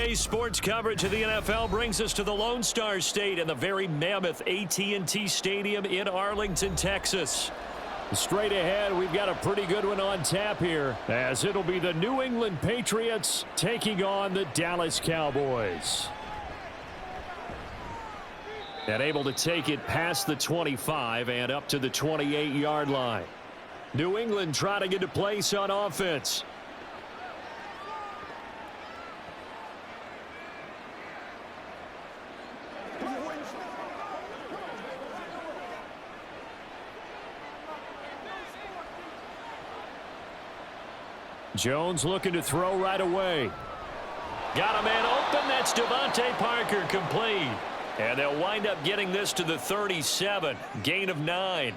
Today's sports coverage of the NFL brings us to the Lone Star State and the very mammoth AT&T Stadium in Arlington, Texas. Straight ahead, we've got a pretty good one on tap here, as it'll be the New England Patriots taking on the Dallas Cowboys. And able to take it past the 25 and up to the 28-yard line. New England trying to get to place on offense. Jones looking to throw right away. Got a man open. That's Devontae Parker, complete. And they'll wind up getting this to the 37. Gain of 9.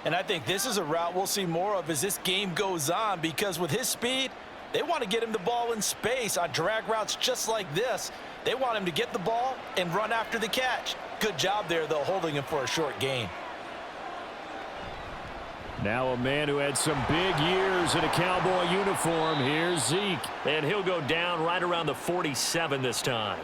And I think this is a route we'll see more of as this game goes on, because with his speed, they want to get him the ball in space on drag routes just like this. They want him to get the ball and run after the catch. Good job there, though, holding him for a short gain. Now a man who had some big years in a Cowboy uniform. Here's Zeke. And he'll go down right around the 47 this time.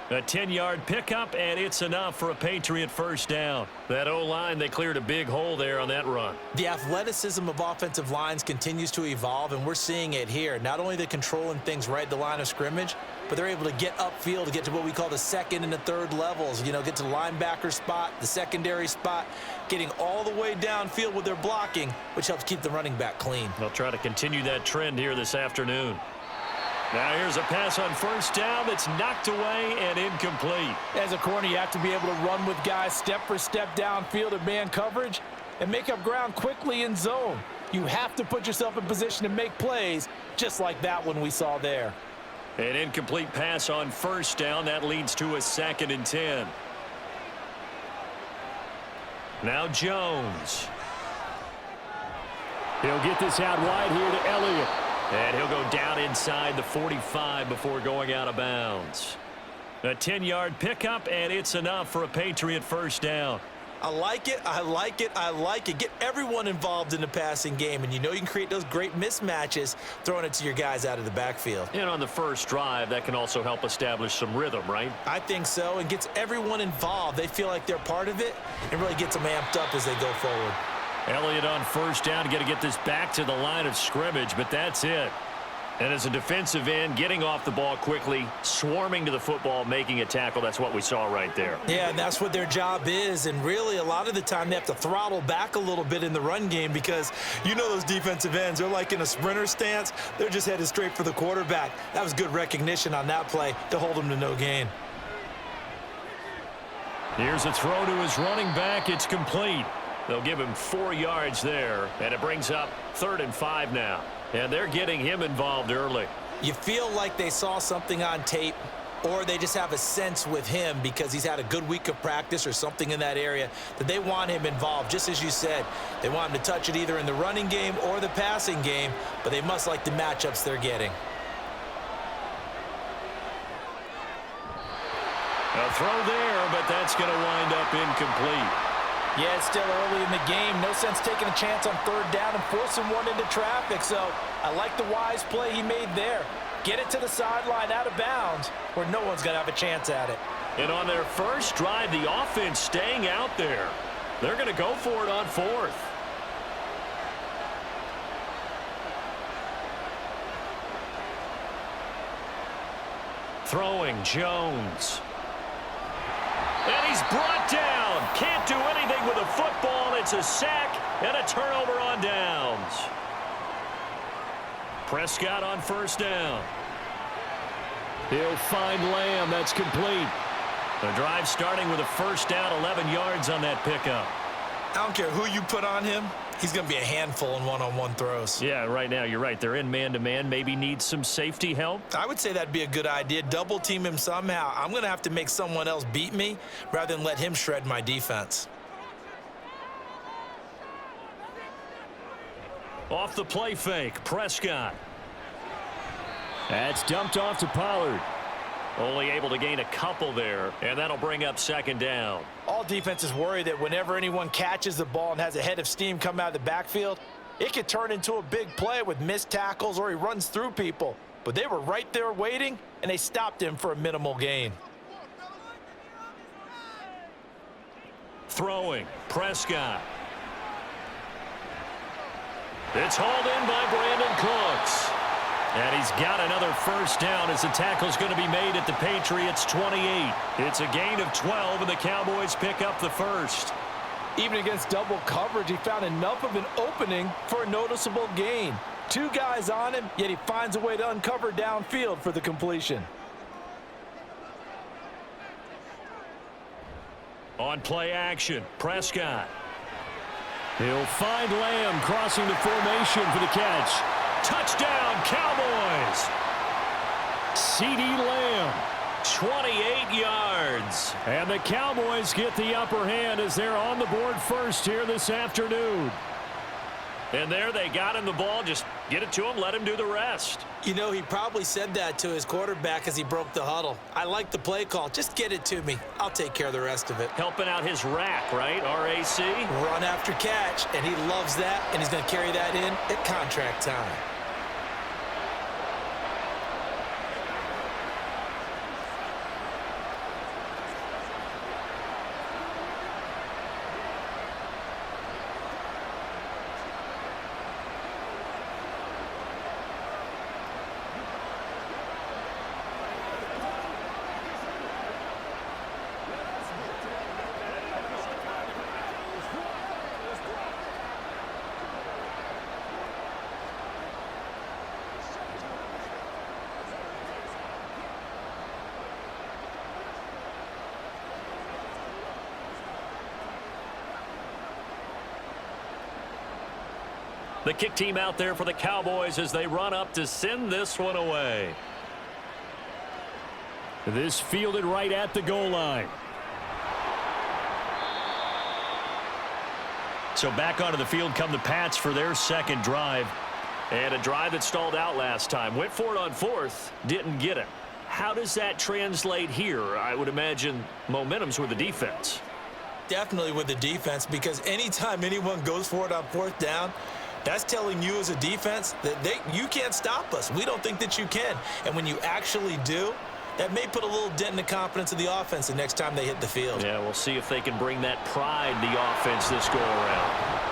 A 10-yard pickup, and it's enough for a Patriot first down. That O-line, they cleared a big hole there on that run. The athleticism of offensive lines continues to evolve, and we're seeing it here. Not only they're controlling things right at the line of scrimmage, but they're able to get upfield to get to what we call the second and the third levels. You know, get to the linebacker spot, the secondary spot, getting all the way downfield with their blocking, which helps keep the running back clean. They'll try to continue that trend here this afternoon. Now here's a pass on first down that's knocked away and incomplete. As a corner, you have to be able to run with guys step for step downfield in man coverage and make up ground quickly in zone. You have to put yourself in position to make plays, just like that one we saw there. An incomplete pass on first down. That leads to a 2nd and 10. Now Jones. He'll get this out wide here to Elliott. And he'll go down inside the 45 before going out of bounds. A 10-yard pickup, and it's enough for a Patriot first down. I like it, I like it, I like it. Get everyone involved in the passing game, and you know you can create those great mismatches throwing it to your guys out of the backfield. And on the first drive, that can also help establish some rhythm, right? I think so, and gets everyone involved. They feel like they're part of it, and really gets them amped up as they go forward. Elliott on first down, got to get this back to the line of scrimmage, but that's it. And as a defensive end, getting off the ball quickly, swarming to the football, making a tackle, that's what we saw right there. Yeah, and that's what their job is, and really a lot of the time they have to throttle back a little bit in the run game, because you know those defensive ends, they're like in a sprinter stance, they're just headed straight for the quarterback. That was good recognition on that play to hold them to no gain. Here's a throw to his running back. It's complete. They'll give him 4 yards there, and it brings up 3rd and 5 now. And they're getting him involved early. You feel like they saw something on tape, or they just have a sense with him because he's had a good week of practice or something in that area that they want him involved. Just as you said, they want him to touch it either in the running game or the passing game, but they must like the matchups they're getting. A throw there, but that's going to wind up incomplete. Yeah, it's still early in the game. No sense taking a chance on 3rd down and forcing one into traffic. So I like the wise play he made there. Get it to the sideline out of bounds where no one's going to have a chance at it. And on their first drive, the offense staying out there. They're going to go for it on 4th. Throwing Jones. And he's brought down. Can't do anything with a football. It's a sack and a turnover on downs. Prescott on first down. He'll find Lamb. That's complete. The drive starting with a first down, 11 yards on that pickup. I don't care who you put on him. He's going to be a handful in one-on-one throws. Yeah, right now you're right. They're in man-to-man. Maybe needs some safety help. I would say that'd be a good idea. Double team him somehow. I'm going to have to make someone else beat me rather than let him shred my defense. Off the play fake, Prescott. That's dumped off to Pollard. Only able to gain a couple there, and that'll bring up 2nd down. All defenses worry that whenever anyone catches the ball and has a head of steam come out of the backfield, it could turn into a big play with missed tackles or he runs through people. but they were right there waiting, and they stopped him for a minimal gain. Throwing, Prescott. It's hauled in by Brandon Cooks. And he's got another first down as the tackle's going to be made at the Patriots' 28. It's a gain of 12, and the Cowboys pick up the first. Even against double coverage, he found enough of an opening for a noticeable gain. 2 guys on him, yet he finds a way to uncover downfield for the completion. On play action, Prescott. He'll find Lamb crossing the formation for the catch. Touchdown, Cowboys! CeeDee Lamb, 28 yards. And the Cowboys get the upper hand as they're on the board first here this afternoon. And there they got him the ball. Just get it to him, let him do the rest. You know, he probably said that to his quarterback as he broke the huddle. I like the play call. Just get it to me. I'll take care of the rest of it. Helping out his rack, right? RAC. Run after catch, and he loves that, and he's going to carry that in at contract time. The kick team out there for the Cowboys as they run up to send this one away. This fielded right at the goal line. So back onto the field come the Pats for their second drive. And a drive that stalled out last time. Went for it on fourth, didn't get it. How does that translate here? I would imagine momentum's with the defense. Definitely with the defense, because anytime anyone goes for it on fourth down, that's telling you as a defense that you can't stop us. We don't think that you can. And when you actually do, that may put a little dent in the confidence of the offense the next time they hit the field. Yeah, we'll see if they can bring that pride in the offense this go-around.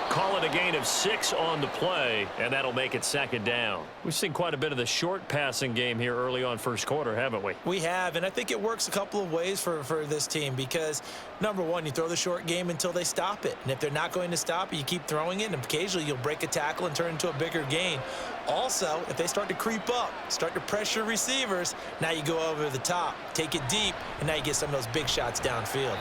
Call it a gain of 6 on the play, and that'll make it second down. We've seen quite a bit of the short passing game here early on first quarter, haven't we? We have, and I think it works a couple of ways for this team because, number one, you throw the short game until they stop it. And if they're not going to stop it, you keep throwing it, and occasionally you'll break a tackle and turn it into a bigger gain. Also, if they start to creep up, start to pressure receivers, now you go over the top, take it deep, and now you get some of those big shots downfield.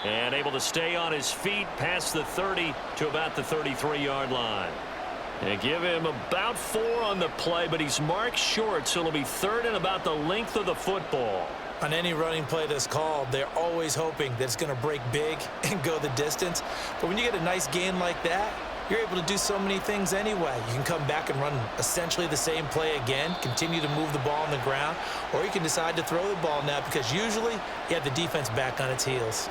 And able to stay on his feet past the 30 to about the 33-yard line. They give him about 4 on the play, but he's marked short, so it'll be third and about the length of the football. On any running play that's called, they're always hoping that it's going to break big and go the distance. But when you get a nice gain like that, you're able to do so many things anyway. You can come back and run essentially the same play again, continue to move the ball on the ground, or you can decide to throw the ball now because usually you have the defense back on its heels.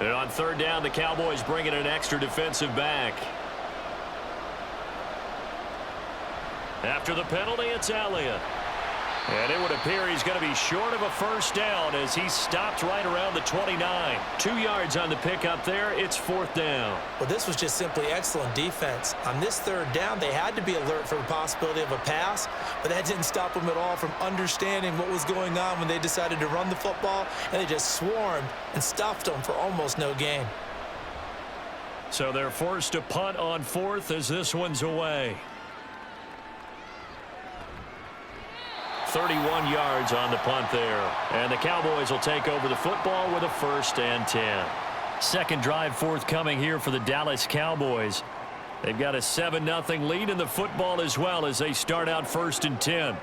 And on third down, the Cowboys bring in an extra defensive back. After the penalty, it's Elliott. And it would appear he's going to be short of a first down as he stopped right around the 29. 2 yards on the pickup there. It's fourth down. Well, this was just simply excellent defense. On this third down, they had to be alert for the possibility of a pass, but that didn't stop them at all from understanding what was going on when they decided to run the football, and they just swarmed and stuffed them for almost no gain. So they're forced to punt on fourth as this one's away. 31 yards on the punt there. And the Cowboys will take over the football with a 1st and 10. Second drive forthcoming here for the Dallas Cowboys. They've got a 7-0 lead in the football as well as they start out 1st and 10.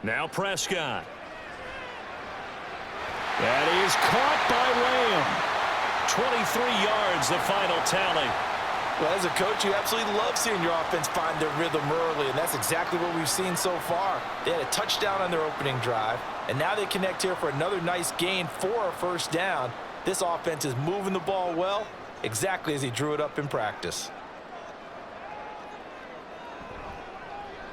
Now Prescott. That is caught by Lamb. 23 yards, the final tally. Well, as a coach, you absolutely love seeing your offense find their rhythm early, and that's exactly what we've seen so far. They had a touchdown on their opening drive, and now they connect here for another nice gain for a first down. This offense is moving the ball well, exactly as he drew it up in practice.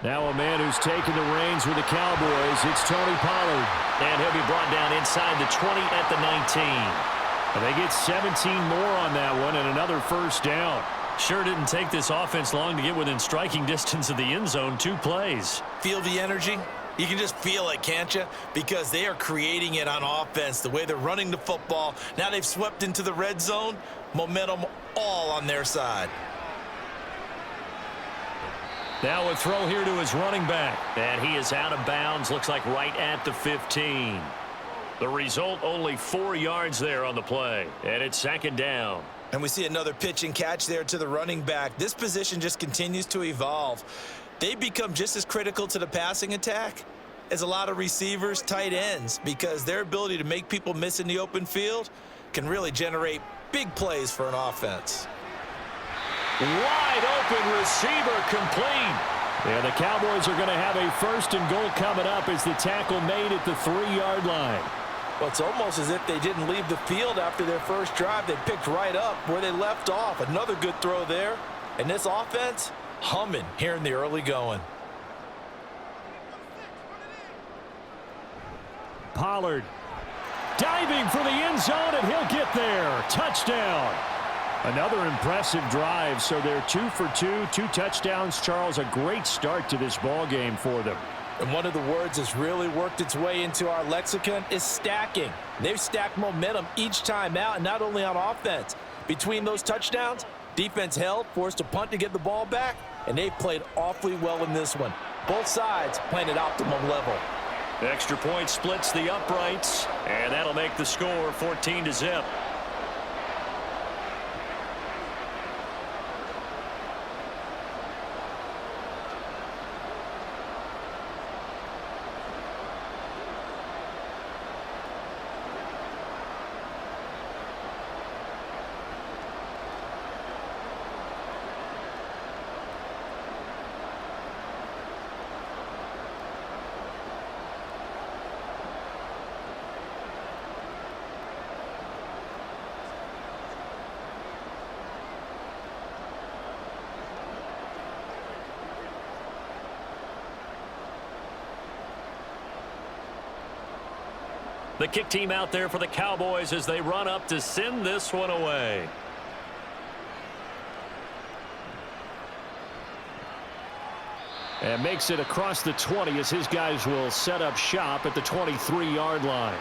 Now a man who's taken the reins with the Cowboys, it's Tony Pollard. And he'll be brought down inside the 20 at the 19. And they get 17 more on that one and another first down. Sure didn't take this offense long to get within striking distance of the end zone. 2 plays. Feel the energy? You can just feel it, can't you? Because they are creating it on offense, the way they're running the football. Now they've swept into the red zone. Momentum all on their side. Now a throw here to his running back. And he is out of bounds, looks like right at the 15. The result, only 4 yards there on the play. And it's second down. And we see another pitch and catch there to the running back. This position just continues to evolve. They become just as critical to the passing attack as a lot of receivers, tight ends, because their ability to make people miss in the open field can really generate big plays for an offense. Wide open receiver complete. Yeah, the Cowboys are going to have a first and goal coming up as the tackle made at the 3-yard line. Well, it's almost as if they didn't leave the field after their first drive. They picked right up where they left off. Another good throw there. And this offense, humming here in the early going. Pollard diving for the end zone, and he'll get there. Touchdown. Another impressive drive, so they're 2 for 2, 2 touchdowns. Charles, a great start to this ball game for them. And one of the words that's really worked its way into our lexicon is stacking. They've stacked momentum each time out, and not only on offense. Between those touchdowns, defense held, forced a punt to get the ball back, and they've played awfully well in this one. Both sides playing at optimum level. The extra point splits the uprights, and that'll make the score 14-0. The kick team out there for the Cowboys as they run up to send this one away. And makes it across the 20 as his guys will set up shop at the 23-yard line.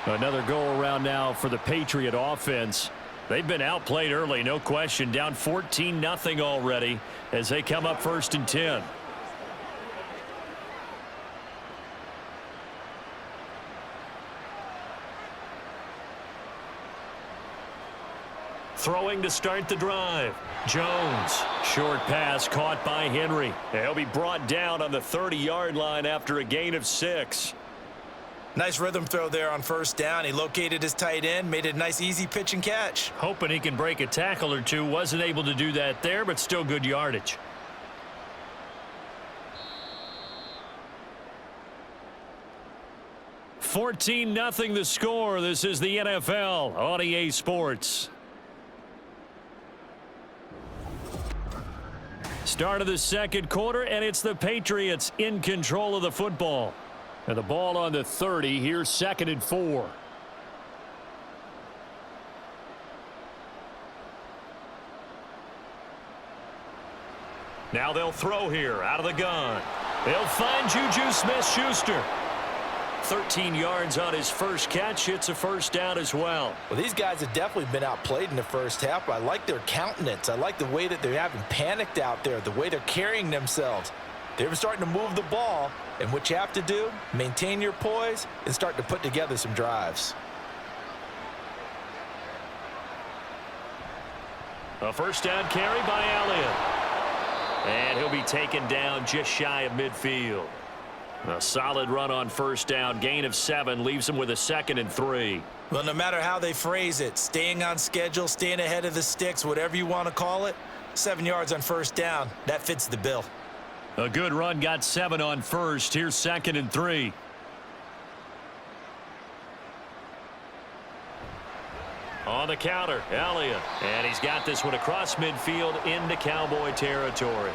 Another go-around now for the Patriot offense. They've been outplayed early, no question. Down 14-0 already as they come up 1st and 10. Throwing to start the drive. Jones. Short pass caught by Henry. He'll be brought down on the 30-yard line after a gain of 6. Nice rhythm throw there on first down. He located his tight end, made it a nice easy pitch and catch. Hoping he can break a tackle or two. Wasn't able to do that there, but still good yardage. $14-0 the score. This is the NFL on EA Sports. Start of the second quarter, and it's the Patriots in control of the football. And the ball on the 30, here's 2nd and 4. Now they'll throw here out of the gun. They'll find Juju Smith-Schuster. 13 yards on his first catch. It's a first down as well. Well, these guys have definitely been outplayed in the first half. I like their countenance. I like the way that they haven't panicked out there, the way they're carrying themselves. They're starting to move the ball, and what you have to do, maintain your poise and start to put together some drives. A first down carry by Elliott. And he'll be taken down just shy of midfield. A solid run on first down. Gain of 7 leaves him with a 2nd and 3. Well, no matter how they phrase it, staying on schedule, staying ahead of the sticks, whatever you want to call it, 7 yards on first down, that fits the bill. A good run got 7 on first. Here's 2nd and 3. On the counter, Elliott. And he's got this one across midfield into Cowboy territory.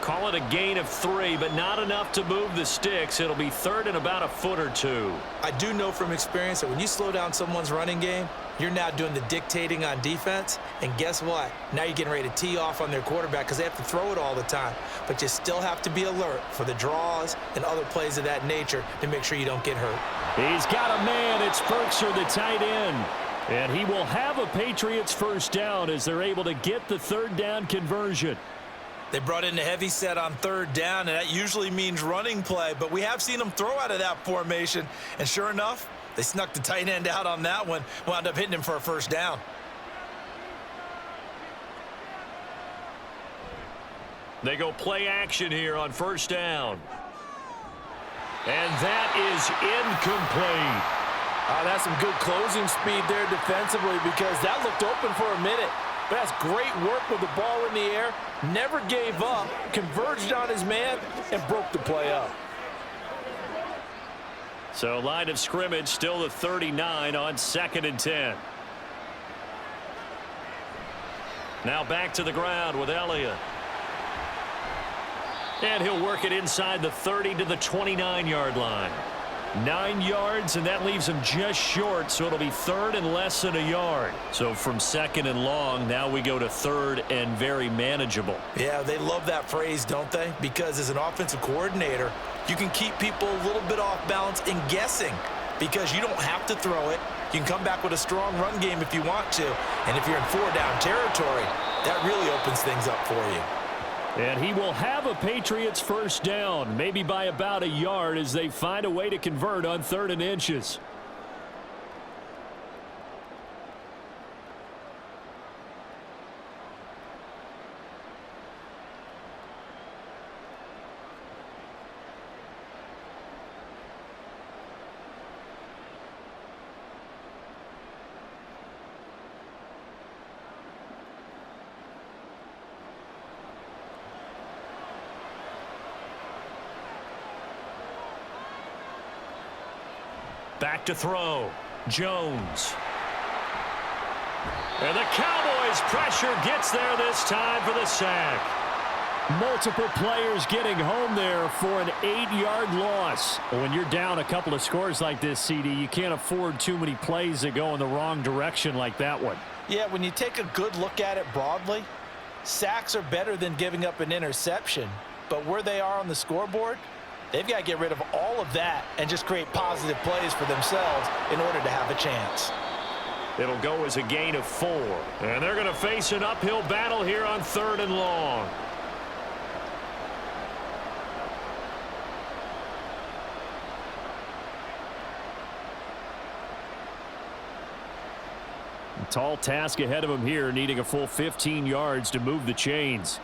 Call it a gain of 3, but not enough to move the sticks. It'll be 3rd and about a foot or 2. I do know from experience that when you slow down someone's running game, you're now doing the dictating on defense. And guess what? Now you're getting ready to tee off on their quarterback because they have to throw it all the time. But you still have to be alert for the draws and other plays of that nature to make sure you don't get hurt. He's got a man. It's Berkshire, the tight end. And he will have a Patriots first down as they're able to get the 3rd down conversion. They brought in a heavy set on 3rd down, and that usually means running play. But we have seen them throw out of that formation. And sure enough, they snuck the tight end out on that one, wound up hitting him for a first down. They go play action here on first down. And that is incomplete. That's some good closing speed there defensively because that looked open for a minute. But that's great work with the ball in the air. Never gave up, converged on his man, and broke the play up. So line of scrimmage still the 39 on 2nd and 10. Now back to the ground with Elliott. And he'll work it inside the 30 to the 29-yard line. 9 yards, and that leaves him just short, so it'll be 3rd and less than a yard. So from 2nd and long, now we go to 3rd and very manageable. Yeah, they love that phrase, don't they? Because as an offensive coordinator, you can keep people a little bit off balance and guessing because you don't have to throw it. You can come back with a strong run game if you want to. And if you're in 4-down territory, that really opens things up for you. And he will have a Patriots first down, maybe by about a yard as they find a way to convert on 3rd and inches. Back to throw. Jones. And the Cowboys pressure gets there this time for the sack. Multiple players getting home there for an 8-yard loss. When you're down a couple of scores like this, CD, you can't afford too many plays that go in the wrong direction like that one. Yeah, when you take a good look at it broadly, sacks are better than giving up an interception. But where they are on the scoreboard, they've got to get rid of all of that and just create positive plays for themselves in order to have a chance. It'll go as a gain of 4. And they're going to face an uphill battle here on 3rd and long. A tall task ahead of him here, needing a full 15 yards to move the chains.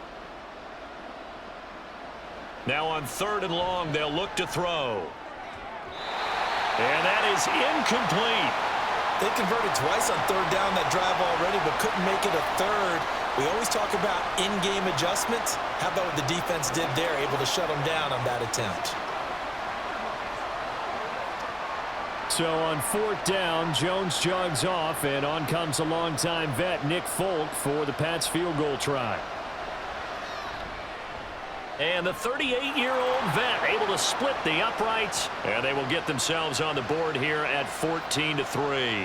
Now on 3rd and long, they'll look to throw. And that is incomplete. They converted twice on 3rd down that drive already, but couldn't make it a 3rd. We always talk about in-game adjustments. How about what the defense did there, able to shut them down on that attempt? So on 4th down, Jones jogs off, and on comes a longtime vet, Nick Folk, for the Pats field goal try. And the 38-year-old vet able to split the uprights, and they will get themselves on the board here at 14-3.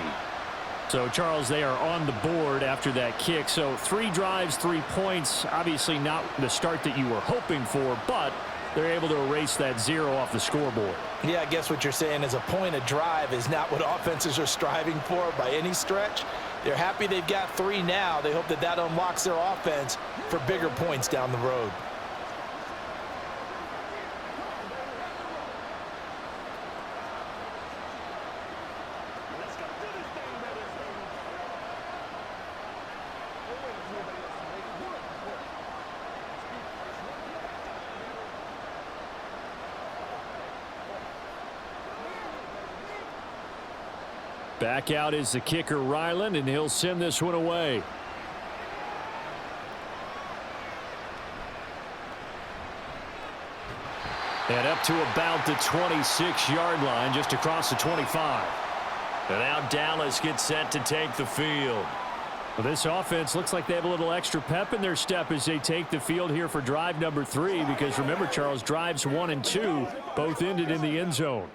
So, Charles, they are on the board after that kick. So 3 drives, 3 points. Obviously not the start that you were hoping for, but they're able to erase that 0 off the scoreboard. Yeah, I guess what you're saying is a point a drive is not what offenses are striving for by any stretch. They're happy they've got 3 now. They hope that that unlocks their offense for bigger points down the road. Back out is the kicker, Ryland, and he'll send this one away. And up to about the 26-yard line, just across the 25. And now Dallas gets set to take the field. Well, this offense looks like they have a little extra pep in their step as they take the field here for drive number 3, because remember, Charles, drives 1 and 2 both ended in the end zone.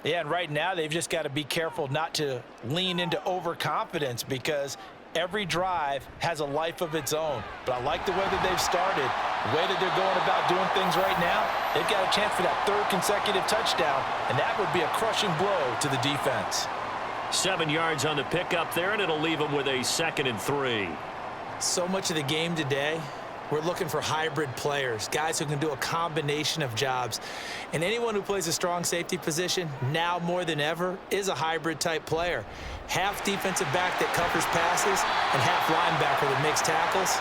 Yeah, and right now they've just got to be careful not to lean into overconfidence, because every drive has a life of its own. But I like the way that they've started, the way that they're going about doing things right now. They've got a chance for that 3rd consecutive touchdown, and that would be a crushing blow to the defense. 7 yards on the pickup there, and it'll leave them with a 2nd and 3. So much of the game today, we're looking for hybrid players, guys who can do a combination of jobs. And anyone who plays a strong safety position, now more than ever, is a hybrid type player. Half defensive back that covers passes and half linebacker that makes tackles.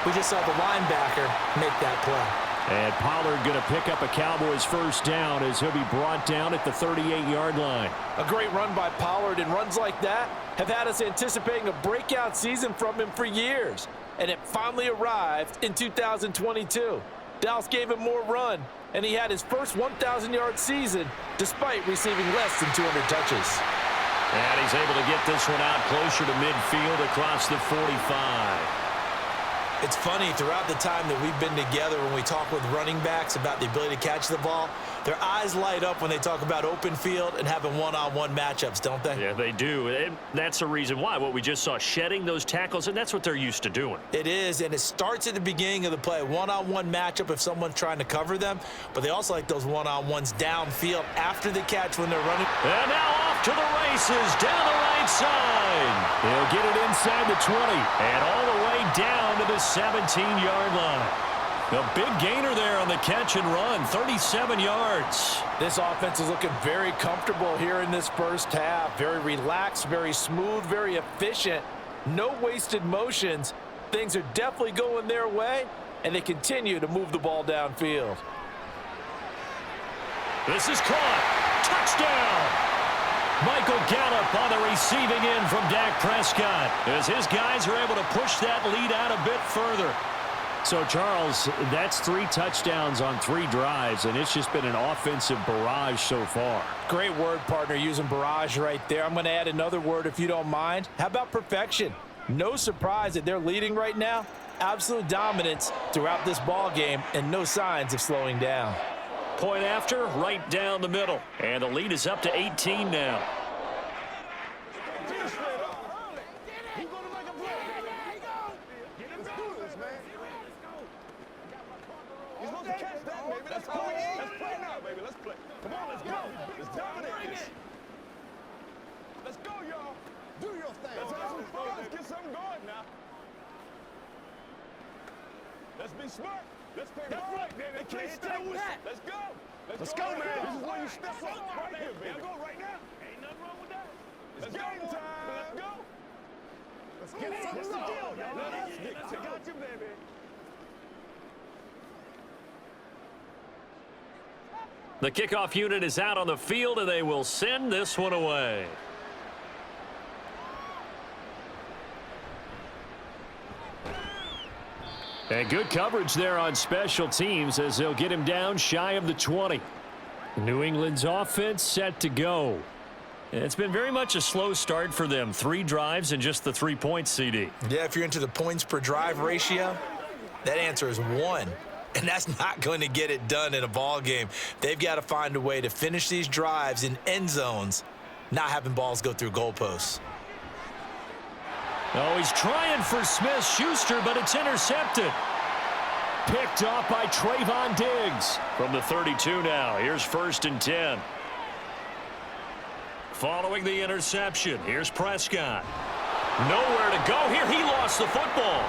We just saw the linebacker make that play. And Pollard going to pick up a Cowboys first down as he'll be brought down at the 38-yard line. A great run by Pollard, and runs like that have had us anticipating a breakout season from him for years. And it finally arrived in 2022. Dallas gave him more run, and he had his first 1,000-yard season despite receiving less than 200 touches. And he's able to get this one out closer to midfield across the 45. It's funny, throughout the time that we've been together, when we talk with running backs about the ability to catch the ball, their eyes light up when they talk about open field and having one-on-one matchups, don't they? Yeah, they do. And that's the reason why. What we just saw, shedding those tackles, and that's what they're used to doing. It is, and it starts at the beginning of the play. One-on-one matchup if someone's trying to cover them, but they also like those one-on-ones downfield after the catch when they're running. And now off to the races, down the right side. He'll get it inside the 20, and all the way down to the 17-yard line. A big gainer there on the catch and run, 37 yards. This offense is looking very comfortable here in this first half. Very relaxed, very smooth, very efficient. No wasted motions. Things are definitely going their way, and they continue to move the ball downfield. This is caught. Touchdown! Michael Gallup on the receiving end from Dak Prescott, as his guys are able to push that lead out a bit further. So, Charles, that's 3 touchdowns on 3 drives, and it's just been an offensive barrage so far. Great word, partner, using barrage right there. I'm going to add another word if you don't mind. How about perfection? No surprise that they're leading right now. Absolute dominance throughout this ball game, and no signs of slowing down. Point after, right down the middle. And the lead is up to 18 now. Let's go, y'all. Do your thing. Let's have some fun. Let's get something going now. Let's be smart. Let's play ball. Right, man. They can't stop that. Let's go. Let's go, man. This is where you step up right here, baby. Let's go right now. Ain't nothing wrong with that. It's game time. Let's go. Let's get it. What's the deal, y'all? Let's get it. I got you, baby. The kickoff unit is out on the field, and they will send this one away. And good coverage there on special teams as they'll get him down shy of the 20. New England's offense set to go. It's been very much a slow start for them. 3 drives and just the 3 points, CD. Yeah, if you're into the points per drive ratio, that answer is 1. And that's not going to get it done in a ball game. They've got to find a way to finish these drives in end zones, not having balls go through goalposts. Oh, he's trying for Smith-Schuster, but it's intercepted. Picked off by Trayvon Diggs from the 32 now. Here's 1st and 10. Following the interception, here's Prescott. Nowhere to go here. He lost the football.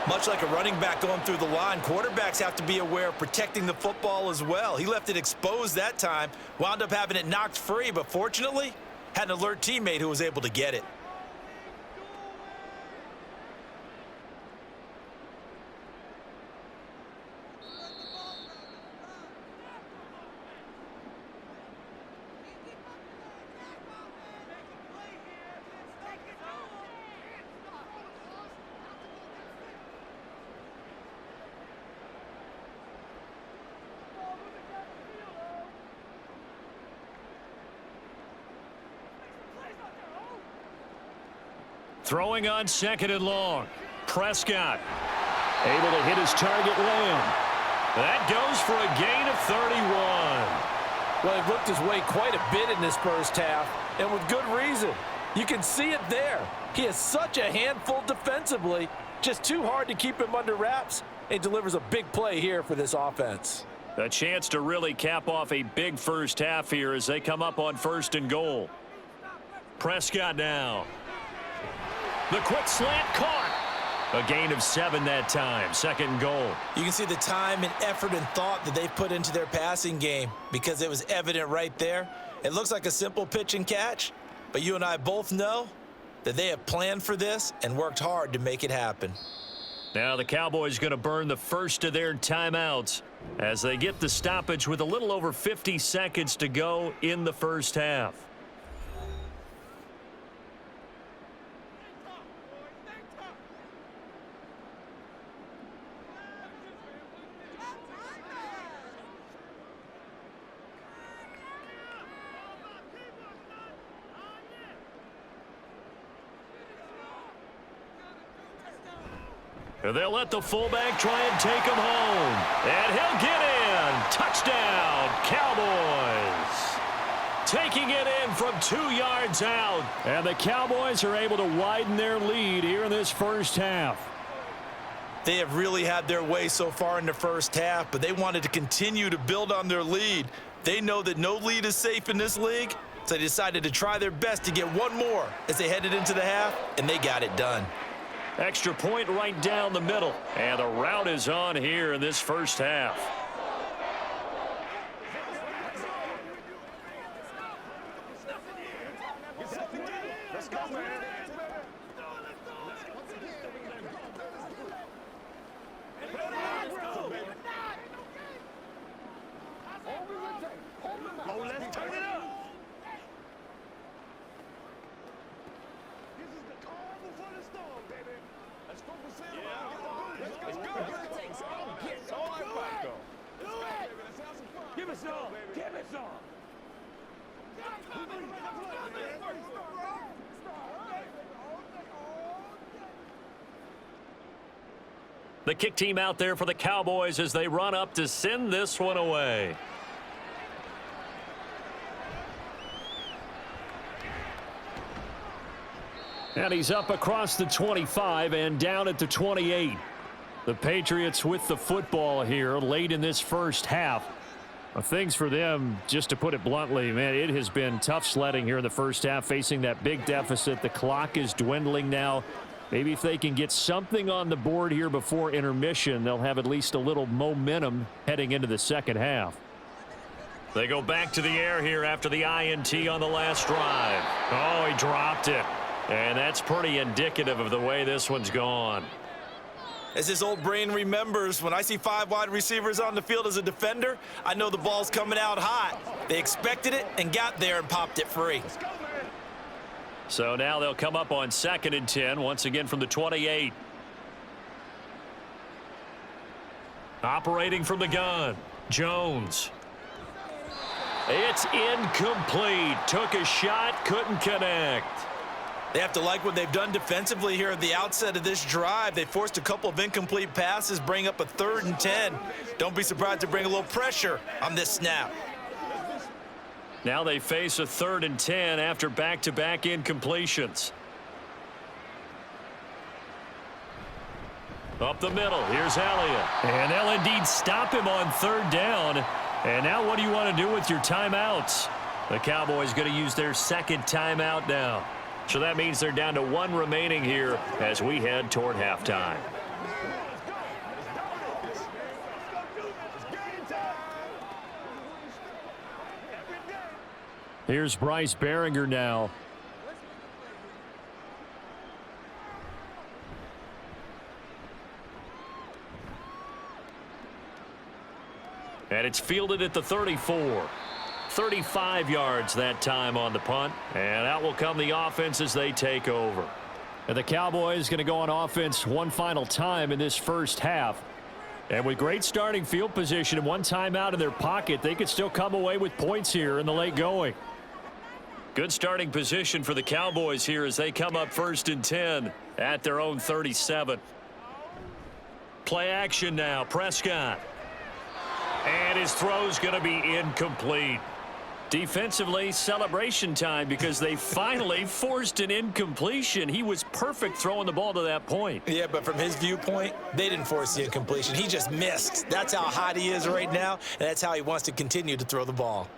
Much like a running back going through the line, quarterbacks have to be aware of protecting the football as well. He left it exposed that time, wound up having it knocked free, but fortunately, had an alert teammate who was able to get it. Throwing on 2nd and long. Prescott able to hit his target Lamb. That goes for a gain of 31. Well, he looked his way quite a bit in this first half, and with good reason. You can see it there. He is such a handful defensively, just too hard to keep him under wraps, and delivers a big play here for this offense. A chance to really cap off a big first half here as they come up on 1st and goal. Prescott now. The quick slant caught. A gain of 7 that time. 2nd and goal. You can see the time and effort and thought that they've put into their passing game because it was evident right there. It looks like a simple pitch and catch, but you and I both know that they have planned for this and worked hard to make it happen. Now the Cowboys going to burn the first of their timeouts as they get the stoppage with a little over 50 seconds to go in the first half. And they'll let the fullback try and take him home. And he'll get in. Touchdown, Cowboys. Taking it in from 2 yards out. And the Cowboys are able to widen their lead here in this first half. They have really had their way so far in the first half, but they wanted to continue to build on their lead. They know that no lead is safe in this league, so they decided to try their best to get one more as they headed into the half, and they got it done. Extra point right down the middle. And the route is on here in this first half. Let's go, man. Oh, let's turn it up. This is the calm before the storm, baby. Let's focus in. Let's go. It's all right back, though. Do it. Let's have some fun. Give it some. Give it some. The kick team out there for the Cowboys as they run up to send this one away. And he's up across the 25 and down at the 28. The Patriots with the football here late in this first half. Things for them, just to put it bluntly, man, it has been tough sledding here in the first half, facing that big deficit. The clock is dwindling now. Maybe if they can get something on the board here before intermission, they'll have at least a little momentum heading into the second half. They go back to the air here after the INT on the last drive. Oh, he dropped it. And that's pretty indicative of the way this one's gone. As his old brain remembers, when I see 5 wide receivers on the field as a defender, I know the ball's coming out hot. They expected it and got there and popped it free. So now they'll come up on 2nd and 10, once again from the 28. Operating from the gun, Jones. It's incomplete. Took a shot, couldn't connect. They have to like what they've done defensively here at the outset of this drive. They forced a couple of incomplete passes, bring up a 3rd and 10. Don't be surprised to bring a little pressure on this snap. Now they face a 3rd and 10 after back-to-back incompletions. Up the middle, here's Elliott. And they'll indeed stop him on 3rd down. And now what do you want to do with your timeouts? The Cowboys going to use their 2nd timeout now. So that means they're down to 1 remaining here as we head toward halftime. Here's Bryce Behringer now. And it's fielded at the 34. 35 yards that time on the punt. And out will come the offense as they take over. And the Cowboys going to go on offense one final time in this first half. And with great starting field position and 1 timeout in their pocket, they could still come away with points here in the late going. Good starting position for the Cowboys here as they come up 1st and 10 at their own 37. Play action now. Prescott. And his throw's going to be incomplete. Defensively, celebration time because they finally forced an incompletion. He was perfect throwing the ball to that point. Yeah, but from his viewpoint, they didn't force the incompletion. He just missed. That's how hot he is right now, and that's how he wants to continue to throw the ball.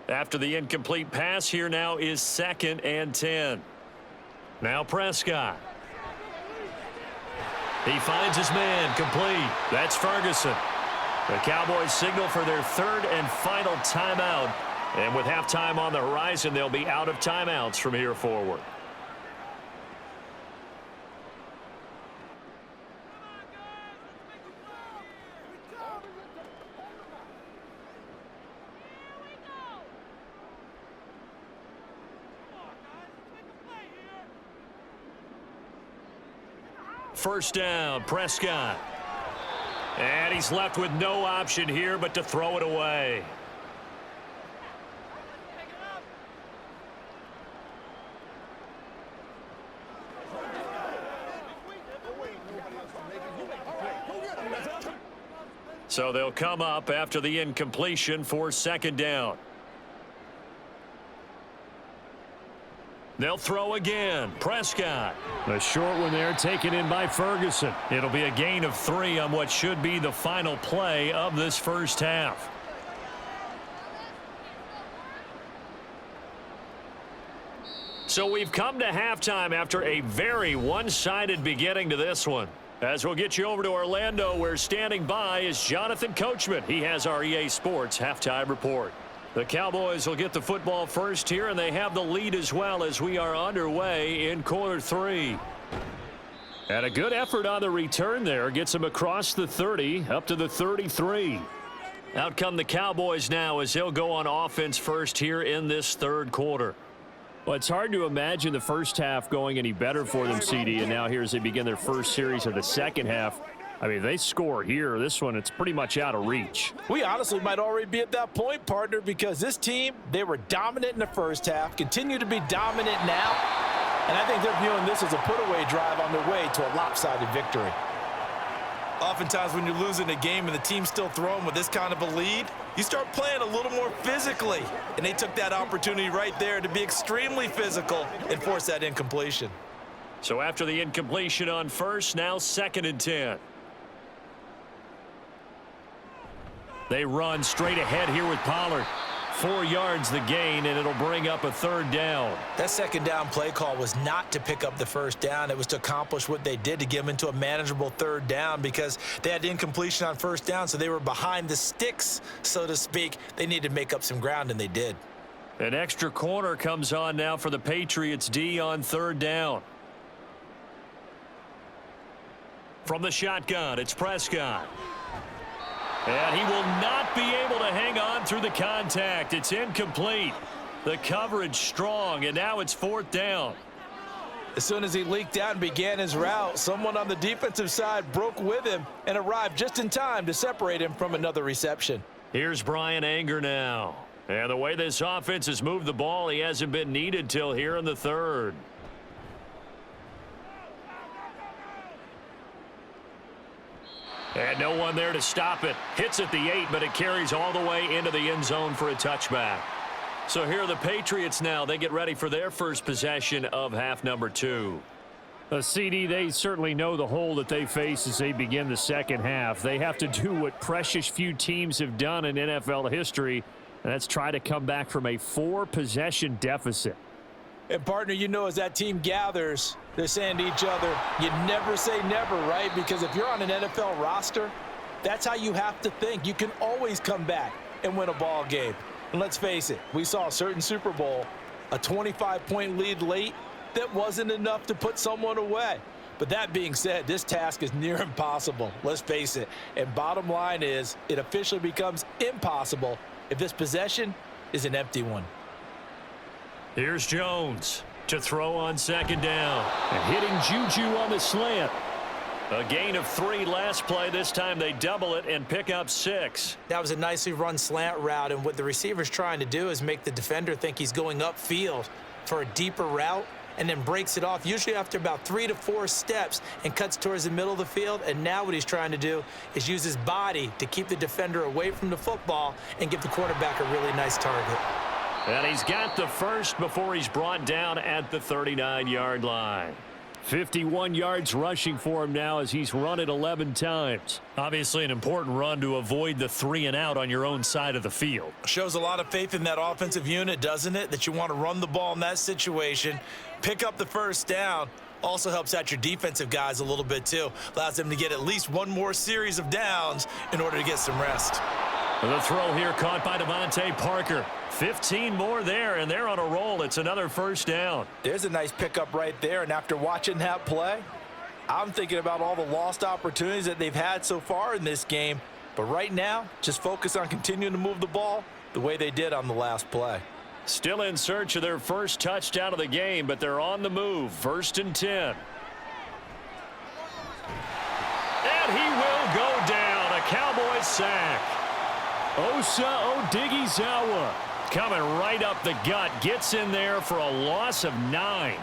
After the incomplete pass, here now is 2nd and 10. Now Prescott. He finds his man complete. That's Ferguson. The Cowboys signal for their 3rd and final timeout. And with halftime on the horizon, they'll be out of timeouts from here forward. First down, Prescott. And he's left with no option here but to throw it away. So they'll come up after the incompletion for 2nd down. They'll throw again. Prescott. A short one there taken in by Ferguson. It'll be a gain of 3 on what should be the final play of this first half. So we've come to halftime after a very one-sided beginning to this one. As we'll get you over to Orlando, where standing by is Jonathan Coachman. He has our EA Sports halftime report. The Cowboys will get the football first here, and they have the lead as well as we are underway in quarter 3. And a good effort on the return there. Gets them across the 30, up to the 33. Out come the Cowboys now as they'll go on offense first here in this 3rd quarter. Well, it's hard to imagine the first half going any better for them, CD, and now here as they begin their first series of the second half. I mean, they score here. This one, it's pretty much out of reach. We honestly might already be at that point, partner, because this team, they were dominant in the first half, continue to be dominant now, and I think they're viewing this as a put-away drive on their way to a lopsided victory. Oftentimes when you're losing a game and the team's still throwing with this kind of a lead, you start playing a little more physically. And they took that opportunity right there to be extremely physical and force that incompletion. So after the incompletion on first, now 2nd and 10. They run straight ahead here with Pollard. 4 yards the gain, and it'll bring up a 3rd down. That 2nd down play call was not to pick up the 1st down. It was to accomplish what they did to get them into a manageable 3rd down because they had incompletion on 1st down, so they were behind the sticks, so to speak. They needed to make up some ground, and they did. An extra corner comes on now for the Patriots D on 3rd down. From the shotgun, it's Prescott. And he will not be able to hang on through the contact. It's incomplete. The coverage strong, and now it's 4th down. As soon as he leaked out and began his route, someone on the defensive side broke with him and arrived just in time to separate him from another reception. Here's Brian Anger now. And the way this offense has moved the ball, he hasn't been needed till here in the 3rd. And no one there to stop it. Hits at the 8, but it carries all the way into the end zone for a touchback. So here are the Patriots now. They get ready for their first possession of half number 2. CD, they certainly know the hole that they face as they begin the second half. They have to do what precious few teams have done in NFL history, and that's try to come back from a 4-possession deficit. And, partner, you know, as that team gathers, they're saying to each other, you never say never, right? Because if you're on an NFL roster, that's how you have to think. You can always come back and win a ball game. And let's face it, we saw a certain Super Bowl, a 25-point lead late, that wasn't enough to put someone away. But that being said, this task is near impossible. Let's face it. And bottom line is, it officially becomes impossible if this possession is an empty one. Here's Jones to throw on 2nd down. And hitting Juju on the slant. A gain of 3 last play. This time they double it and pick up 6. That was a nicely run slant route, and what the receiver's trying to do is make the defender think he's going upfield for a deeper route, and then breaks it off, usually after about 3 to 4 steps, and cuts towards the middle of the field. And now what he's trying to do is use his body to keep the defender away from the football and give the quarterback a really nice target. And he's got the first before he's brought down at the 39-yard line. 51 yards rushing for him now as he's run it 11 times. Obviously an important run to avoid the 3 and out on your own side of the field. Shows a lot of faith in that offensive unit, doesn't it? That you want to run the ball in that situation, pick up the first down. Also helps out your defensive guys a little bit too. Allows them to get at least one more series of downs in order to get some rest. The throw here caught by Devontae Parker. 15 more there, and they're on a roll. It's another first down. There's a nice pickup right there, and after watching that play, I'm thinking about all the lost opportunities that they've had so far in this game. But right now, just focus on continuing to move the ball the way they did on the last play. Still in search of their first touchdown of the game, but they're on the move. 1st and 10. And he will go down. A Cowboys sack. Osa Odighizuwa coming right up the gut. Gets in there for a loss of 9.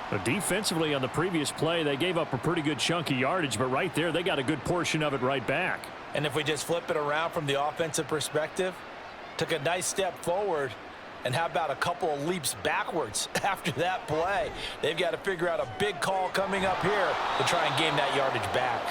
But defensively on the previous play, they gave up a pretty good chunk of yardage, but right there, they got a good portion of it right back. And if we just flip it around from the offensive perspective, took a nice step forward, and how about a couple of leaps backwards after that play? They've got to figure out a big call coming up here to try and gain that yardage back.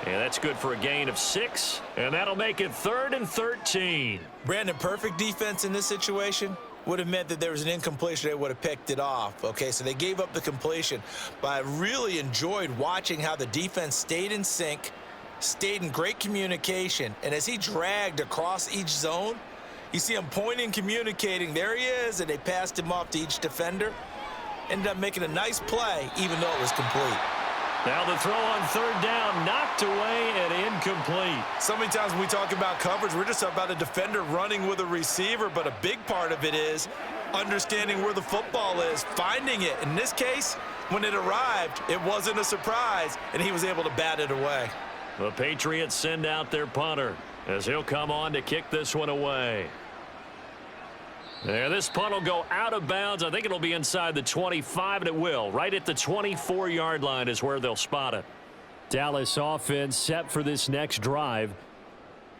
And that's good for a gain of 6, and that'll make it 3rd and 13. Brandon, perfect defense in this situation would have meant that there was an incompletion. They would have picked it off. Okay, so they gave up the completion. But I really enjoyed watching how the defense stayed in sync, stayed in great communication, and as he dragged across each zone, you see him pointing, communicating. There he is, and they passed him off to each defender. Ended up making a nice play, even though it was complete. Now the throw on 3rd down, knocked away and incomplete. So many times when we talk about coverage, we're just talking about a defender running with a receiver, but a big part of it is understanding where the football is, finding it. In this case, when it arrived, it wasn't a surprise, and he was able to bat it away. The Patriots send out their punter as he'll come on to kick this one away. There, this punt will go out of bounds. I think it'll be inside the 25, and it will. Right at the 24-yard line is where they'll spot it. Dallas offense set for this next drive.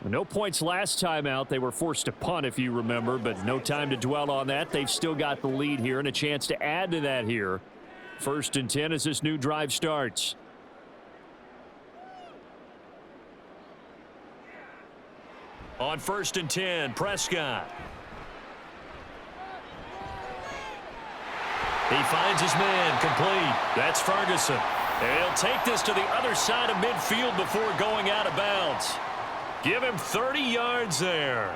No points last time out. They were forced to punt, if you remember, but no time to dwell on that. They've still got the lead here and a chance to add to that here. 1st and 10 as this new drive starts. On 1st and 10, Prescott. He finds his man, complete. That's Ferguson. And he'll take this to the other side of midfield before going out of bounds. Give him 30 yards there.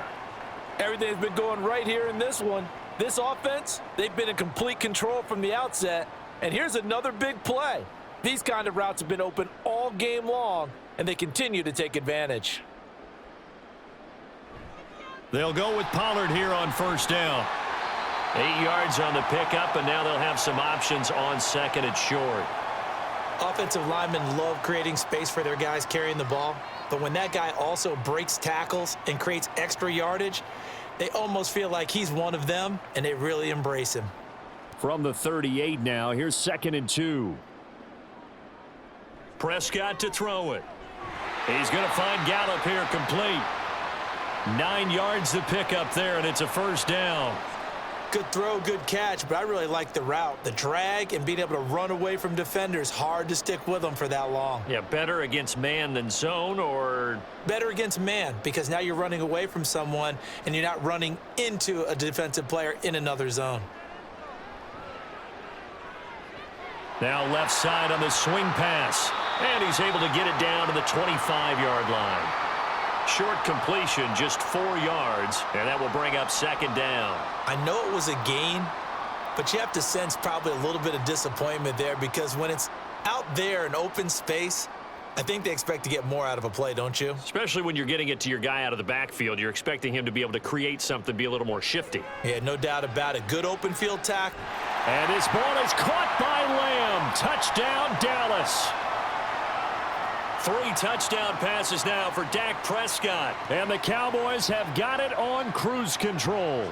Everything's been going right here in this one. This offense, they've been in complete control from the outset. And here's another big play. These kind of routes have been open all game long, and they continue to take advantage. They'll go with Pollard here on 1st down. 8 yards on the pickup, and now they'll have some options on 2nd and short. Offensive linemen love creating space for their guys carrying the ball, but when that guy also breaks tackles and creates extra yardage, they almost feel like he's one of them, and they really embrace him. From the 38 now, here's 2nd and 2. Prescott to throw it. He's going to find Gallup here, complete. 9 yards to pick up there, and it's a 1st down. Good throw, good catch, but I really like the route. The drag and being able to run away from defenders. Hard to stick with them for that long. Yeah, better against man than zone, or? Better against man, because now you're running away from someone and you're not running into a defensive player in another zone. Now left side on the swing pass, and he's able to get it down to the 25-yard line. Short completion, just 4 yards, and that will bring up 2nd down. I know it was a gain, but you have to sense probably a little bit of disappointment there, because when it's out there in open space, I think they expect to get more out of a play, don't you? Especially when you're getting it to your guy out of the backfield. You're expecting him to be able to create something, be a little more shifty. Yeah, no doubt about it. Good open field tackle. And his ball is caught by Lamb. Touchdown, Dallas. 3 touchdown passes now for Dak Prescott. And the Cowboys have got it on cruise control.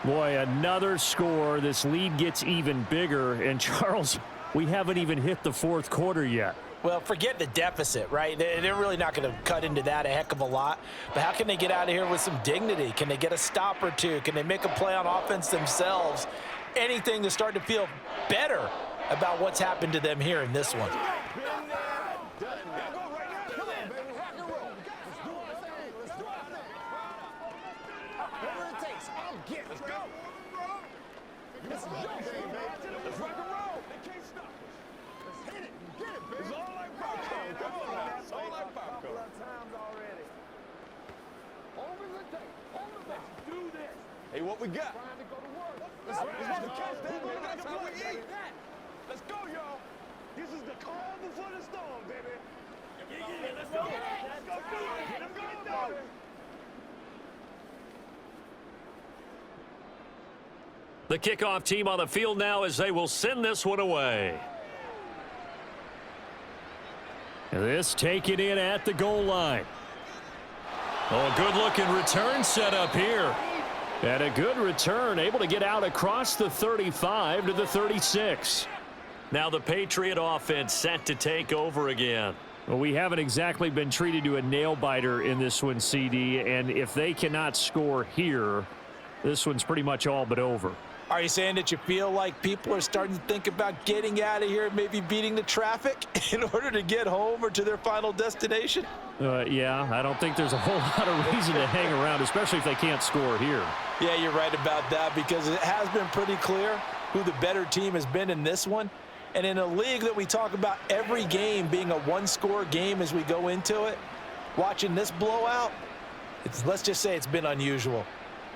Boy, another score. This lead gets even bigger. And, Charles, we haven't even hit the fourth quarter yet. Well, forget the deficit, right? They're really not going to cut into that a heck of a lot. But how can they get out of here with some dignity? Can they get a stop or two? Can they make a play on offense themselves? Anything to start to feel better about what's happened to them here in this one. Hey, what we got? That's how we eat. Let's go, y'all. This is the calm before the storm, baby. Yeah, let's go. Let's go do it. Get him going, The kickoff team on the field now as they will send this one away. This taken in at the goal line. Oh, good-looking return set up here. And a good return, able to get out across the 35 to the 36. Now the Patriot offense set to take over again. Well, we haven't exactly been treated to a nail-biter in this one, CD, and if they cannot score here, this one's pretty much all but over. Are you saying that you feel like people are starting to think about getting out of here and maybe beating the traffic in order to get home or to their final destination? Yeah, I don't think there's a whole lot of reason to hang around, especially if they can't score here. Yeah, you're right about that because it has been pretty clear who the better team has been in this one. And in a league that we talk about every game being a one-score game as we go into it, watching this blowout, let's just say it's been unusual.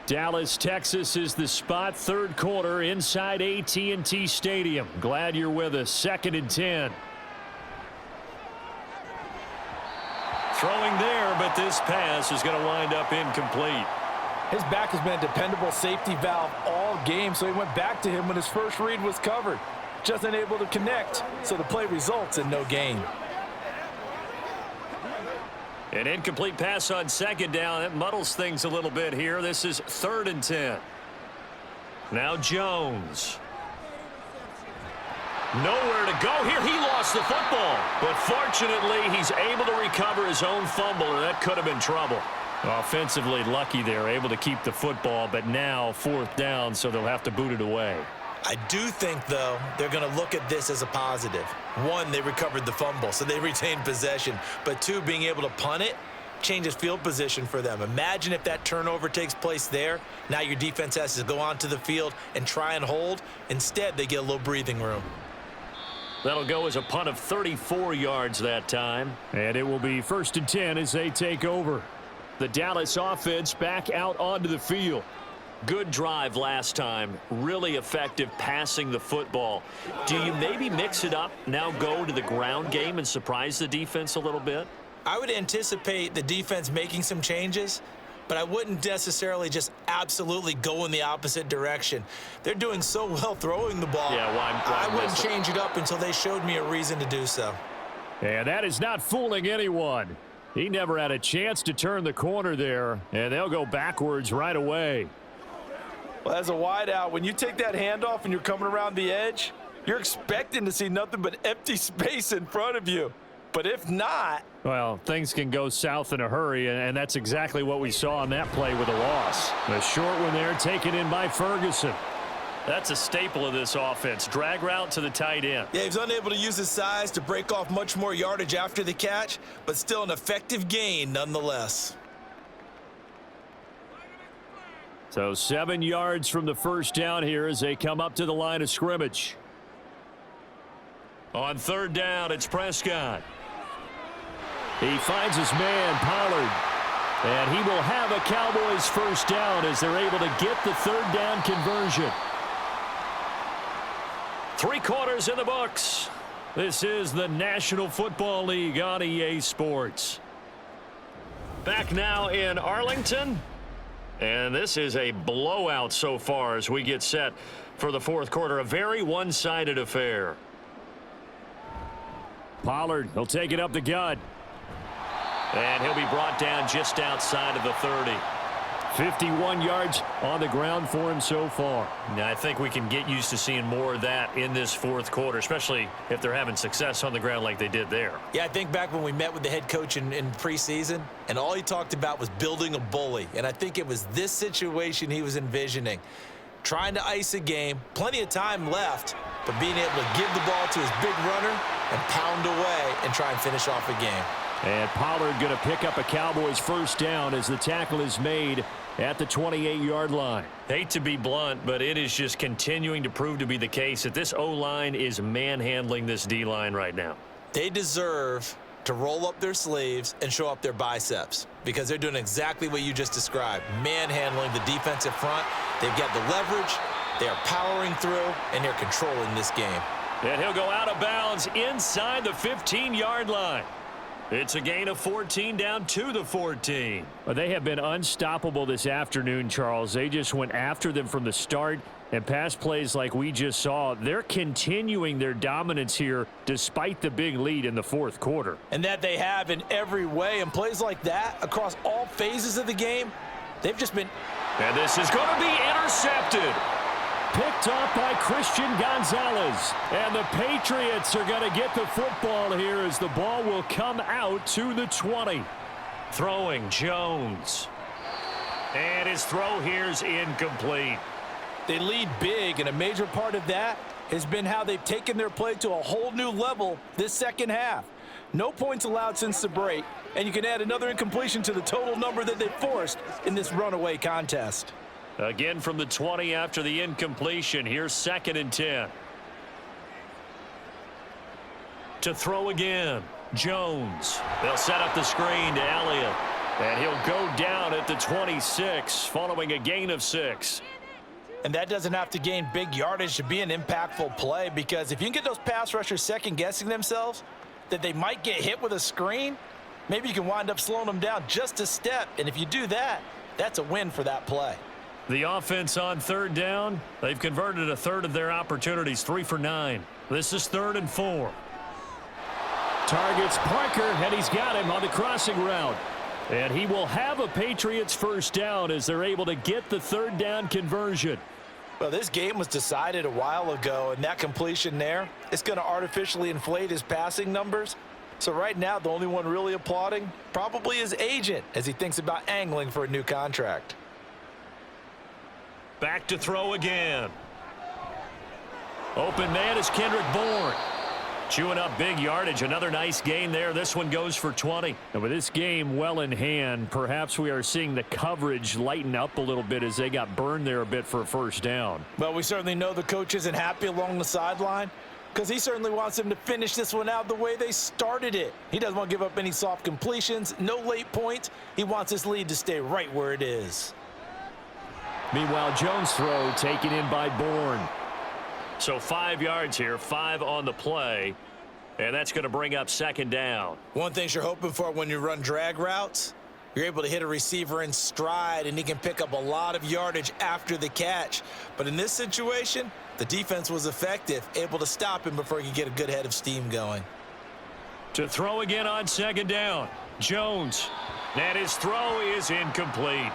Dallas, Texas is the spot. Third quarter inside AT&T Stadium. Glad you're with us. 2nd and 10. Throwing there, but this pass is going to wind up incomplete. His back has been a dependable safety valve all game, so he went back to him when his first read was covered. Just unable to connect, so the play results in no gain. An incomplete pass on 2nd down. That muddles things a little bit here. This is 3rd and 10. Now Jones. Nowhere to go here. He lost the football. But fortunately, he's able to recover his own fumble, and that could have been trouble. Offensively lucky there, able to keep the football, but now 4th down, so they'll have to boot it away. I do think, though, they're going to look at this as a positive. 1, they recovered the fumble, so they retained possession. But 2, being able to punt it changes field position for them. Imagine if that turnover takes place there. Now your defense has to go onto the field and try and hold. Instead, they get a little breathing room. That'll go as a punt of 34 yards that time. And it will be 1st and 10 as they take over. The Dallas offense back out onto the field. Good drive last time. Really effective passing the football. Do you maybe mix it up, now go to the ground game and surprise the defense a little bit? I would anticipate the defense making some changes, but I wouldn't necessarily just absolutely go in the opposite direction. They're doing so well throwing the ball. Yeah, I wouldn't change it up until they showed me a reason to do so. And that is not fooling anyone. He never had a chance to turn the corner there, and they'll go backwards right away. Well, as a wideout, when you take that handoff and you're coming around the edge, you're expecting to see nothing but empty space in front of you. But if not... Well, things can go south in a hurry, and that's exactly what we saw on that play with a loss. A short one there taken in by Ferguson. That's a staple of this offense. Drag route to the tight end. Yeah, he's unable to use his size to break off much more yardage after the catch, but still an effective gain nonetheless. So 7 yards from the first down here as they come up to the line of scrimmage. On 3rd down, it's Prescott. He finds his man, Pollard. And he will have a Cowboys first down as they're able to get the 3rd down conversion. 3 quarters in the books. This is the National Football League on EA Sports. Back now in Arlington. And this is a blowout so far as we get set for the 4th quarter. A very one-sided affair. Pollard, he'll take it up the gut. And he'll be brought down just outside of the 30. 51 yards on the ground for him so far. Now, I think we can get used to seeing more of that in this fourth quarter, especially if they're having success on the ground like they did there. Yeah, I think back when we met with the head coach in preseason, and all he talked about was building a bully. And I think it was this situation he was envisioning. Trying to ice a game, plenty of time left, but being able to give the ball to his big runner and pound away and try and finish off a game. And Pollard going to pick up a Cowboys first down as the tackle is made at the 28-yard line. Hate to be blunt, but it is just continuing to prove to be the case that this O-line is manhandling this D-line right now. They deserve to roll up their sleeves and show up their biceps because they're doing exactly what you just described, manhandling the defensive front. They've got the leverage, they're powering through, and they're controlling this game. And he'll go out of bounds inside the 15-yard line. It's a gain of 14 down to the 14. Well, they have been unstoppable this afternoon, Charles. They just went after them from the start, and pass plays like we just saw, they're continuing their dominance here despite the big lead in the fourth quarter. And that they have in every way, and plays like that across all phases of the game, they've just been... And this is going to be intercepted. Picked off by Christian Gonzalez. And the Patriots are going to get the football here as the ball will come out to the 20. Throwing Jones. And his throw here is incomplete. They lead big, and a major part of that has been how they've taken their play to a whole new level this second half. No points allowed since the break, and you can add another incompletion to the total number that they forced in this runaway contest. Again from the 20 after the incompletion. Here's 2nd and 10. To throw again, Jones. They'll set up the screen to Elliott. And he'll go down at the 26 following a gain of 6. And that doesn't have to gain big yardage to be an impactful play, because if you can get those pass rushers second-guessing themselves that they might get hit with a screen, maybe you can wind up slowing them down just a step. And if you do that, that's a win for that play. The offense on 3rd down, they've converted a third of their opportunities, 3 for 9. This is 3rd and 4. Targets Parker, and he's got him on the crossing route. And he will have a Patriots first down as they're able to get the 3rd down conversion. Well, this game was decided a while ago, and that completion there, it's going to artificially inflate his passing numbers. So right now, the only one really applauding probably his agent as he thinks about angling for a new contract. Back to throw again. Open man is Kendrick Bourne. Chewing up big yardage. Another nice gain there. This one goes for 20. And with this game well in hand, perhaps we are seeing the coverage lighten up a little bit as they got burned there a bit for a first down. Well, we certainly know the coach isn't happy along the sideline because he certainly wants them to finish this one out the way they started it. He doesn't want to give up any soft completions, no late points. He wants this lead to stay right where it is. Meanwhile, Jones' throw taken in by Bourne. So 5 yards here, 5 on the play, and that's going to bring up 2nd down. One thing you're hoping for when you run drag routes, you're able to hit a receiver in stride, and he can pick up a lot of yardage after the catch. But in this situation, the defense was effective, able to stop him before he could get a good head of steam going. To throw again on 2nd down, Jones. And his throw is incomplete.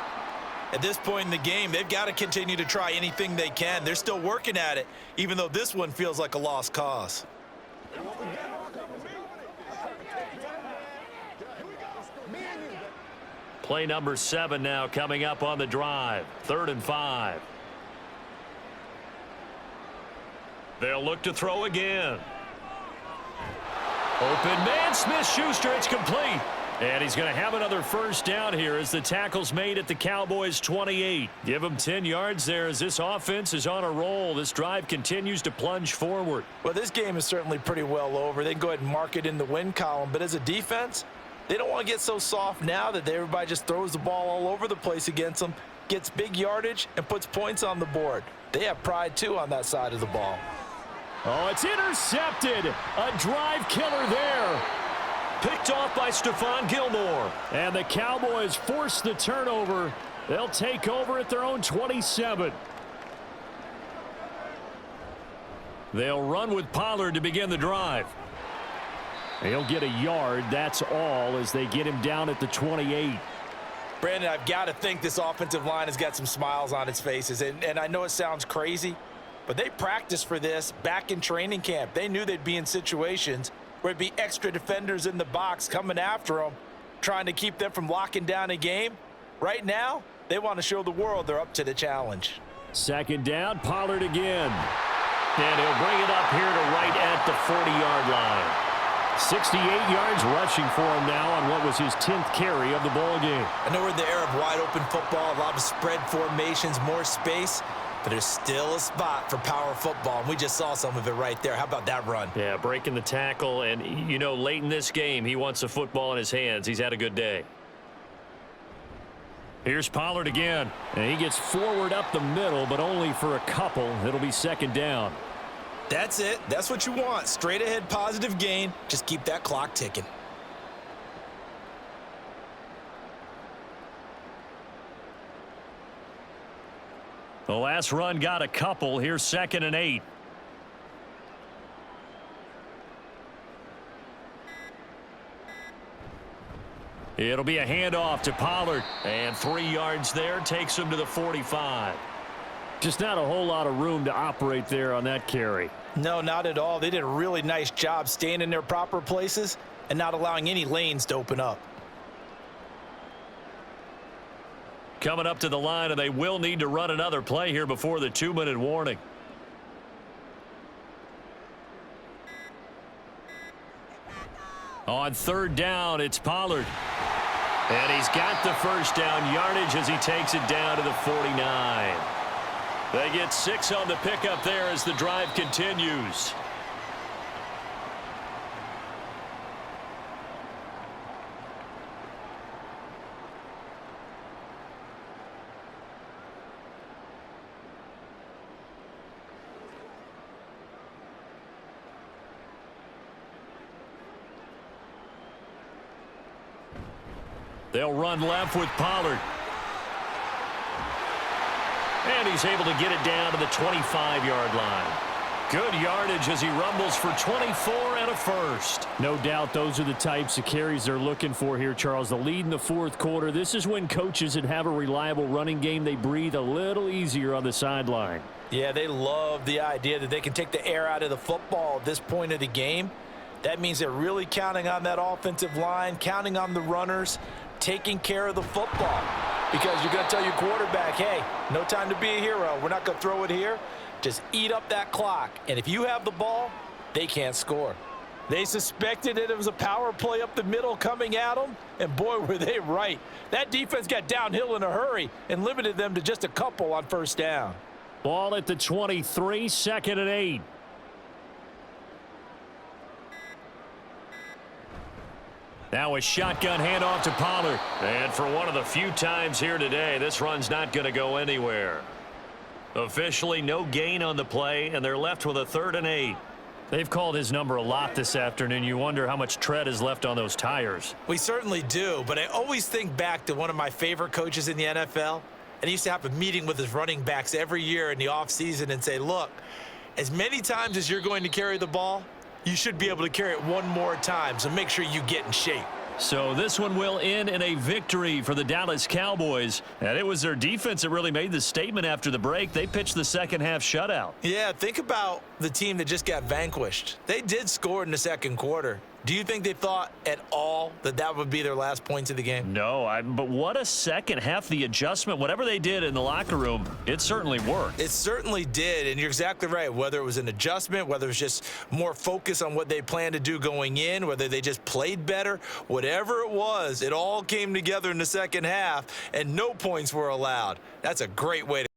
At this point in the game, they've got to continue to try anything they can. They're still working at it, even though this one feels like a lost cause. Play number 7 now coming up on the drive. 3rd and 5. They'll look to throw again. Open man, Smith-Schuster, it's complete. And he's going to have another first down here as the tackle's made at the Cowboys 28. Give him 10 yards there as this offense is on a roll. This drive continues to plunge forward. Well, this game is certainly pretty well over. They can go ahead and mark it in the win column. But as a defense, they don't want to get so soft now that everybody just throws the ball all over the place against them, gets big yardage, and puts points on the board. They have pride, too, on that side of the ball. Oh, it's intercepted. A drive killer there. Picked off by Stephon Gilmore. And the Cowboys force the turnover. They'll take over at their own 27. They'll run with Pollard to begin the drive. He'll get a yard. That's all as they get him down at the 28. Brandon, I've got to think this offensive line has got some smiles on its faces. And I know it sounds crazy, but they practiced for this back in training camp. They knew they'd be in situations where it'd be extra defenders in the box coming after them, trying to keep them from locking down a game. Right now, they want to show the world they're up to the challenge. Second down, Pollard again. And he'll bring it up here to right at the 40-yard line. 68 yards rushing for him now on what was his 10th carry of the ball game. I know we're in the era of wide-open football, a lot of spread formations, more space, but there's still a spot for power football, and we just saw some of it right there. How about that run? Yeah, breaking the tackle, and, you know, late in this game, he wants the football in his hands. He's had a good day. Here's Pollard again, and he gets forward up the middle, but only for a couple. It'll be second down. That's it. That's what you want. Straight ahead positive gain. Just keep that clock ticking. The last run got a couple. Here's 2nd and 8. It'll be a handoff to Pollard. And 3 yards there takes him to the 45. Just not a whole lot of room to operate there on that carry. No, not at all. They did a really nice job staying in their proper places and not allowing any lanes to open up. Coming up to the line, and they will need to run another play here before the 2-minute warning. On 3rd down, it's Pollard. And he's got the first down yardage as he takes it down to the 49. They get 6 on the pickup there as the drive continues. They'll run left with Pollard. And he's able to get it down to the 25-yard line. Good yardage as he rumbles for 24 and a first. No doubt those are the types of carries they're looking for here, Charles. The lead in the 4th quarter. This is when coaches that have a reliable running game, they breathe a little easier on the sideline. Yeah, they love the idea that they can take the air out of the football at this point of the game. That means they're really counting on that offensive line, counting on the runners, taking care of the football. Because you're going to tell your quarterback, hey, no time to be a hero. We're not going to throw it here. Just eat up that clock. And if you have the ball, they can't score. They suspected that it was a power play up the middle coming at them, and boy, were they right. That defense got downhill in a hurry and limited them to just a couple on 1st down. Ball at the 23, 2nd and 8. Now a shotgun handoff to Pollard. And for one of the few times here today, this run's not going to go anywhere. Officially no gain on the play, and they're left with a 3rd and 8. They've called his number a lot this afternoon. You wonder how much tread is left on those tires. We certainly do, but I always think back to one of my favorite coaches in the NFL, and he used to have a meeting with his running backs every year in the offseason and say, look, as many times as you're going to carry the ball, you should be able to carry it one more time, so make sure you get in shape. So this one will end in a victory for the Dallas Cowboys. And it was their defense that really made the statement after the break. They pitched the second half shutout. Yeah, think about the team that just got vanquished. They did score in the 2nd quarter. Do you think they thought at all that that would be their last points of the game? No, but what a second half. The adjustment, whatever they did in the locker room, it certainly worked. It certainly did, and you're exactly right. Whether it was an adjustment, whether it was just more focus on what they planned to do going in, whether they just played better, whatever it was, it all came together in the second half, and no points were allowed. That's a great way to